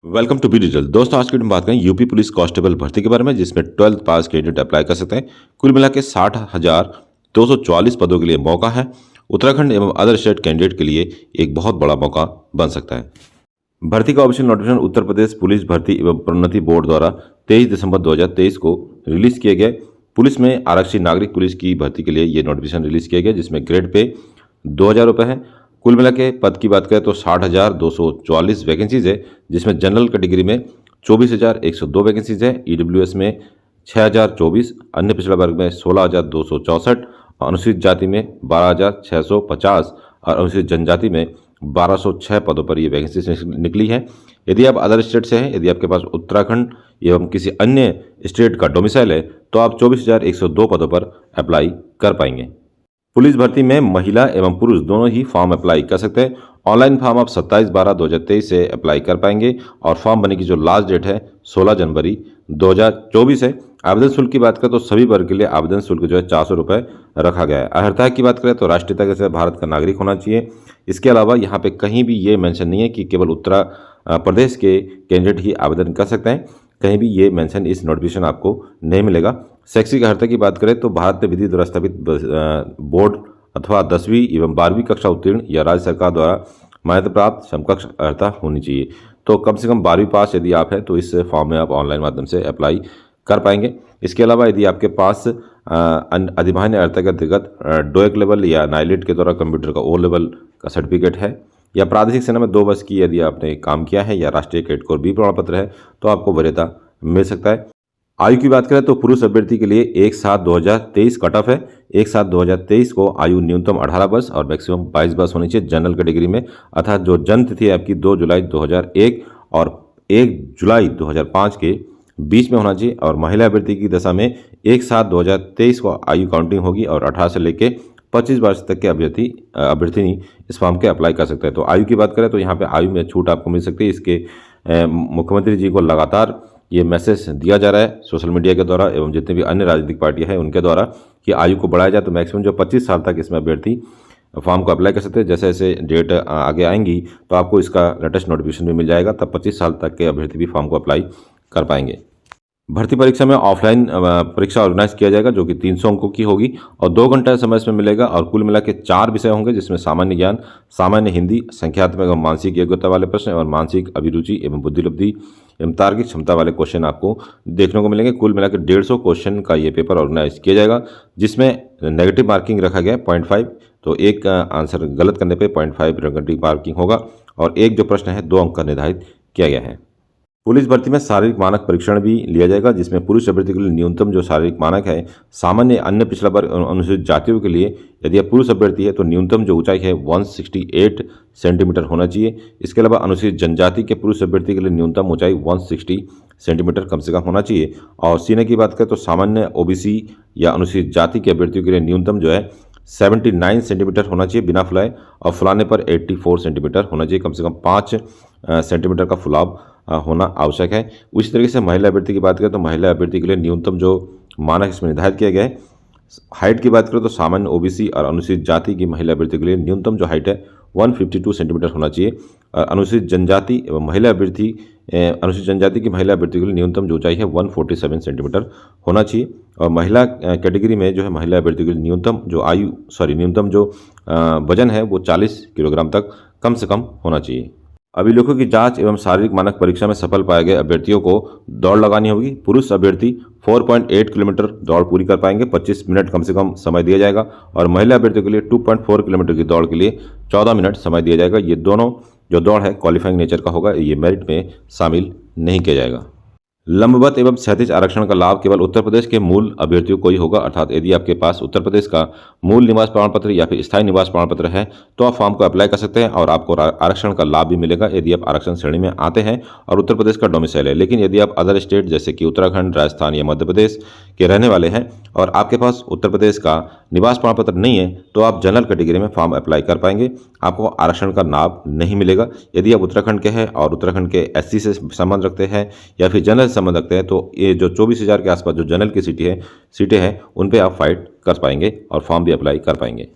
Welcome to be digital. दोस्तों, आज की वीडियो में बात करें यूपी पुलिस कांस्टेबल भर्ती के बारे में, जिसमें 12th पास कैंडिडेट अप्लाई कर सकते हैं। कुल मिला के 60,244 पदों के लिए मौका है। उत्तराखंड एवं अदर स्टेट कैंडिडेट के लिए एक बहुत बड़ा मौका बन सकता है। भर्ती का official notification Uttar Pradesh police भर्ती एवं प्रोन्नति बोर्ड द्वारा 23 दिसंबर 2023 को रिलीज किया गया। पुलिस में आरक्षित नागरिक पुलिस की भर्ती के लिए ये नोटिफिकेशन रिलीज किया गया, जिसमें ग्रेड पे 2,000 रुपये है। कुल मिला के पद की बात करें तो 60,244 वैकेंसीज है, जिसमें जनरल कैटेगरी में 24,102 वैकेंसीज है, ईडब्ल्यूएस में 6,024, अन्य पिछड़ा वर्ग में 16,264, अनुसूचित जाति में 12,650 और अनुसूचित जनजाति में 1,206 पदों पर ये वैकेंसी निकली है। यदि आप अदर स्टेट से हैं, यदि आपके पास उत्तराखंड एवं किसी अन्य स्टेट का डोमिसाइल है, तो आप 24,102 पदों पर अप्लाई कर पाएंगे। पुलिस भर्ती में महिला एवं पुरुष दोनों ही फॉर्म अप्लाई कर सकते हैं। ऑनलाइन फॉर्म आप 27/12/2023 से अप्लाई कर पाएंगे और फॉर्म भरने की जो लास्ट डेट है 16 जनवरी 2024 है। आवेदन शुल्क की बात करें तो सभी वर्ग के लिए आवेदन शुल्क जो है 400 रुपये रखा गया है। अर्हता की बात करें तो राष्ट्रीयता से भारत का नागरिक होना चाहिए। इसके अलावा यहाँ पे कहीं भी ये मेंशन नहीं है कि केवल उत्तर प्रदेश के कैंडिडेट ही आवेदन कर सकते हैं। कहीं भी ये मेंशन इस नोटिफिकेशन आपको नहीं मिलेगा। शैक्षिक अर्हता की बात करें तो भारत में विधि द्वारा स्थापित बोर्ड अथवा 10वीं एवं 12वीं कक्षा उत्तीर्ण या राज्य सरकार द्वारा मान्यता प्राप्त समकक्ष अर्हता होनी चाहिए। तो कम से कम 12वीं पास यदि आप हैं तो इस फॉर्म में आप ऑनलाइन माध्यम से अप्लाई कर पाएंगे। इसके अलावा यदि आपके पास अधिमान्य अर्हता के अंतर्गत डोएक लेवल या नाइलेट के द्वारा कंप्यूटर का ओ लेवल का सर्टिफिकेट है, या प्रादेशिक सेना में 2 वर्ष की यदि आपने काम किया है, या राष्ट्रीय कैडेट कोर बी प्रमाण पत्र है, तो आपको वरीयता मिल सकता है। आयु की बात करें तो पुरुष अभ्यर्थी के लिए 1/7/2023 कट ऑफ है। 1/7/2023 को आयु न्यूनतम 18 वर्ष और मैक्सिमम 22 वर्ष होनी चाहिए जनरल कैटेगरी में, अर्थात जो जन्म तिथि है आपकी 2 जुलाई 2001 और 1 जुलाई 2005 के बीच में होना चाहिए। और महिला अभ्यर्थी की दशा में 1/7/2023 को आयु काउंटिंग होगी और 18 से लेकर 25 वर्ष तक के अभ्यर्थी इस फॉर्म के अप्लाई कर सकते हैं। तो आयु की बात करें तो यहाँ पे आयु में छूट आपको मिल सकती है। इसके मुख्यमंत्री जी को लगातार ये मैसेज दिया जा रहा है सोशल मीडिया के द्वारा एवं जितने भी अन्य राजनीतिक पार्टियां हैं उनके द्वारा कि आयु को बढ़ाया जाए। तो मैक्सिमम जो 25 साल तक इसमें अभ्यर्थी फॉर्म को अप्लाई कर सकते हैं। जैसे जैसे डेट आगे आएंगी तो आपको इसका लेटेस्ट नोटिफिकेशन भी मिल जाएगा, तब 25 साल तक के अभ्यर्थी भी फॉर्म को अप्लाई कर पाएंगे। भर्ती परीक्षा में ऑफलाइन परीक्षा ऑर्गेनाइज किया जाएगा, जो कि 300 अंकों की होगी और 2 घंटा समय इसमें मिलेगा। और कुल मिला के 4 विषय होंगे, जिसमें सामान्य ज्ञान, सामान्य हिंदी, संख्यात्मक एवं मानसिक योग्यता वाले प्रश्न और मानसिक अभिरुचि एवं बुद्धिलब्धि एवं तार्किक क्षमता वाले क्वेश्चन आपको देखने को मिलेंगे। कुल मिला के 150 क्वेश्चन का ये पेपर ऑर्गेनाइज किया जाएगा, जिसमें नेगेटिव मार्किंग रखा गया है 0.5। तो एक आंसर गलत करने पर 0.5 नेगेटिव मार्किंग होगा और एक जो प्रश्न है 2 अंक का निर्धारित किया गया है। पुलिस भर्ती में शारीरिक मानक परीक्षण भी लिया जाएगा, जिसमें पुरुष अभ्यर्थी के लिए न्यूनतम जो शारीरिक मानक है सामान्य अन्य पिछड़ा वर्ग अनुसूचित जातियों के लिए यदि आप पुरुष अभ्यर्थी है तो न्यूनतम जो ऊंचाई है 168 सेंटीमीटर होना चाहिए। इसके अलावा अनुसूचित जनजाति के पुरुष अभ्यर्थी के लिए न्यूनतम ऊंचाई 160 सेंटीमीटर कम से कम होना चाहिए। और सीने की बात करें तो सामान्य ओबीसी या अनुसूचित जाति के अभ्यर्थियों के लिए न्यूनतम जो है 79 सेंटीमीटर होना चाहिए बिना फुलाए, और फुलाने पर 84 सेंटीमीटर होना चाहिए। कम से कम 5 सेंटीमीटर का फुलाव होना आवश्यक है। उसी तरीके से महिला अभ्यर्थी की बात करें तो महिला अभ्यर्थी के लिए न्यूनतम जो मानक इसमें निर्धारित किया गया है। हाइट की बात करें तो सामान्य ओबीसी और अनुसूचित जाति की महिला अभ्यर्थी के लिए न्यूनतम जो हाइट है 152 सेंटीमीटर होना चाहिए। अनुसूचित जनजाति एवं अनुसूचित जनजाति की महिला अभ्यर्थी के लिए न्यूनतम जो ऊंचाई है 147 सेंटीमीटर होना चाहिए। और महिला कैटेगरी में जो है महिला अभ्यर्थी के लिए न्यूनतम जो वजन है वो 40 किलोग्राम तक कम से कम होना चाहिए। अभिलेखों की जांच एवं शारीरिक मानक परीक्षा में सफल पाए गए अभ्यर्थियों को दौड़ लगानी होगी। पुरुष अभ्यर्थी 4.8 किलोमीटर दौड़ पूरी कर पाएंगे, 25 मिनट कम से कम समय दिया जाएगा। और महिला अभ्यर्थियों के लिए 2.4 किलोमीटर की दौड़ के लिए 14 मिनट समय दिया जाएगा। ये दोनों जो दौड़ है क्वालिफाइंग नेचर का होगा, ये मेरिट में शामिल नहीं किया जाएगा। लंबवत एवं क्षैतिज आरक्षण का लाभ केवल उत्तर प्रदेश के मूल अभ्यर्थियों को ही होगा, अर्थात यदि आपके पास उत्तर प्रदेश का मूल निवास प्रमाण पत्र या फिर स्थायी निवास प्रमाण पत्र है तो आप फॉर्म को अप्लाई कर सकते हैं और आपको आरक्षण का लाभ भी मिलेगा यदि आप आरक्षण श्रेणी में आते हैं और उत्तर प्रदेश का डोमिसाइल है। लेकिन यदि आप अदर स्टेट जैसे कि उत्तराखंड, राजस्थान या मध्य प्रदेश के रहने वाले हैं और आपके पास उत्तर प्रदेश का निवास प्रमाण पत्र नहीं है तो आप जनरल कैटेगरी में फॉर्म अप्लाई कर पाएंगे, आपको आरक्षण का लाभ नहीं मिलेगा। यदि आप उत्तराखंड के हैं और उत्तराखंड के एससी से संबंध रखते हैं या फिर जनरल से संबंध रखते हैं तो ये जो 24,000 के आसपास जो जनरल की सीटें हैं उन पे आप फाइट कर पाएंगे और फॉर्म भी अप्लाई कर पाएंगे।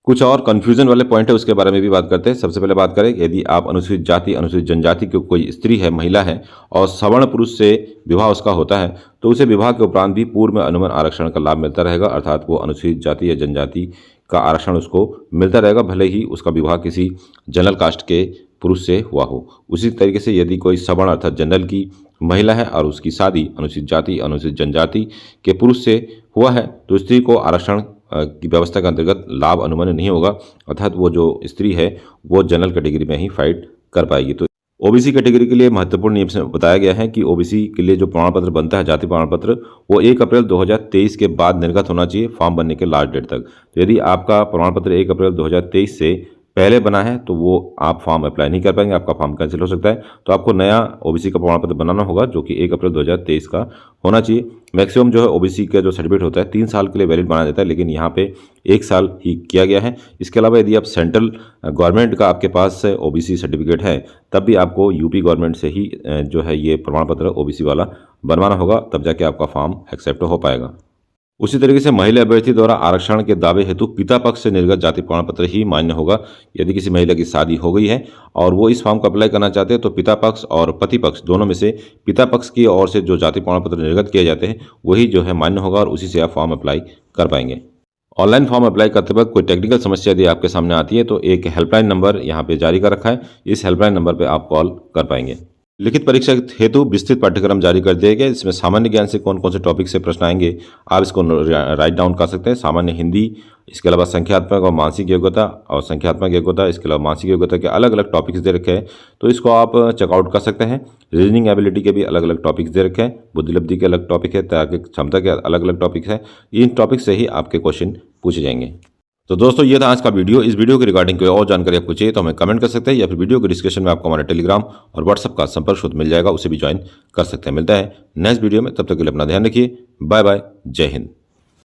कुछ और कन्फ्यूजन वाले पॉइंट है उसके बारे में भी बात करते हैं। सबसे पहले बात करें, यदि आप अनुसूचित जाति अनुसूचित जनजाति की कोई स्त्री है, महिला है और सवर्ण पुरुष से विवाह उसका होता है तो उसे विवाह के उपरांत भी पूर्व में अनुमान आरक्षण का लाभ मिलता रहेगा, अर्थात वो अनुसूचित जाति या जनजाति का आरक्षण उसको मिलता रहेगा, भले ही उसका विवाह किसी जनरल कास्ट के पुरुष से हुआ हो। उसी तरीके से यदि कोई सवर्ण अर्थात जनरल की महिला है और उसकी शादी अनुसूचित जाति अनुसूचित जनजाति के पुरुष से हुआ है तो स्त्री को आरक्षण की व्यवस्था के अंतर्गत लाभ अनुमान नहीं होगा, अर्थात वो जो स्त्री है वो जनरल कैटेगरी में ही फाइट कर पाएगी। तो ओबीसी कैटेगरी के लिए महत्वपूर्ण नियम से बताया गया है कि ओबीसी के लिए जो प्रमाण पत्र बनता है, जाति प्रमाण पत्र, वो 1 अप्रैल 2023 के बाद निर्गत होना चाहिए फॉर्म बनने के लास्ट डेट तक। तो यदि आपका प्रमाण पत्र 1 अप्रैल 2023 से पहले बना है तो वो आप फॉर्म अप्लाई नहीं कर पाएंगे, आपका फॉर्म कैंसिल हो सकता है। तो आपको नया ओबीसी का प्रमाण पत्र बनाना होगा जो कि 1 अप्रैल 2023 का होना चाहिए। मैक्सिमम जो है ओबीसी का जो सर्टिफिकेट होता है 3 साल के लिए वैलिड माना जाता है, लेकिन यहाँ पे 1 साल ही किया गया है। इसके अलावा यदि आप सेंट्रल गवर्नमेंट का आपके पास ओबीसी सर्टिफिकेट है तब भी आपको यूपी गवर्नमेंट से ही जो है ये प्रमाण पत्र ओबीसी वाला बनवाना होगा, तब जाके आपका फॉर्म एक्सेप्ट हो पाएगा। उसी तरीके से महिला अभ्यर्थी द्वारा आरक्षण के दावे हेतु पिता पक्ष से निर्गत जाति प्रमाण पत्र ही मान्य होगा। यदि किसी महिला की शादी हो गई है और वो इस फॉर्म को अप्लाई करना चाहते हैं तो पिता पक्ष और पति पक्ष दोनों में से पिता पक्ष की ओर से जो जाति प्रमाण पत्र निर्गत किए जाते हैं वही जो है मान्य होगा और उसी से आप फॉर्म अप्लाई कर पाएंगे। ऑनलाइन फॉर्म अप्लाई करते वक्त कोई टेक्निकल समस्या यदि आपके सामने आती है तो एक हेल्पलाइन नंबर यहाँ पे जारी कर रखा है, इस हेल्पलाइन नंबर पर आप कॉल कर पाएंगे। लिखित परीक्षा हेतु विस्तृत पाठ्यक्रम जारी कर दिया गया। इसमें सामान्य ज्ञान से कौन कौन से टॉपिक से प्रश्न आएंगे आप इसको राइट डाउन कर सकते हैं। सामान्य हिंदी, इसके अलावा संख्यात्मक और मानसिक योग्यता और संख्यात्मक योग्यता, इसके अलावा मानसिक योग्यता के अलग अलग टॉपिक्स दे रखे हैं तो इसको आप चेकआउट कर सकते हैं। रीजनिंग एबिलिटी के भी अलग अलग टॉपिक्स दे रखे हैं, बुद्धिलब्धि के अलग टॉपिक है, तर्क क्षमता के अलग अलग टॉपिक्स हैं। इन टॉपिक से ही आपके क्वेश्चन पूछे जाएंगे। तो दोस्तों ये था आज का वीडियो। इस वीडियो के रिगार्डिंग कोई और जानकारी आपको चाहिए तो हमें कमेंट कर सकते हैं या फिर वीडियो के डिस्क्रिप्शन में आपको हमारा टेलीग्राम और व्हाट्सएप का संपर्क सूत्र मिल जाएगा, उसे भी ज्वाइन कर सकते हैं। मिलता है नेक्स्ट वीडियो में, तब तक के लिए अपना ध्यान रखिए। बाय बाय, जय हिंद।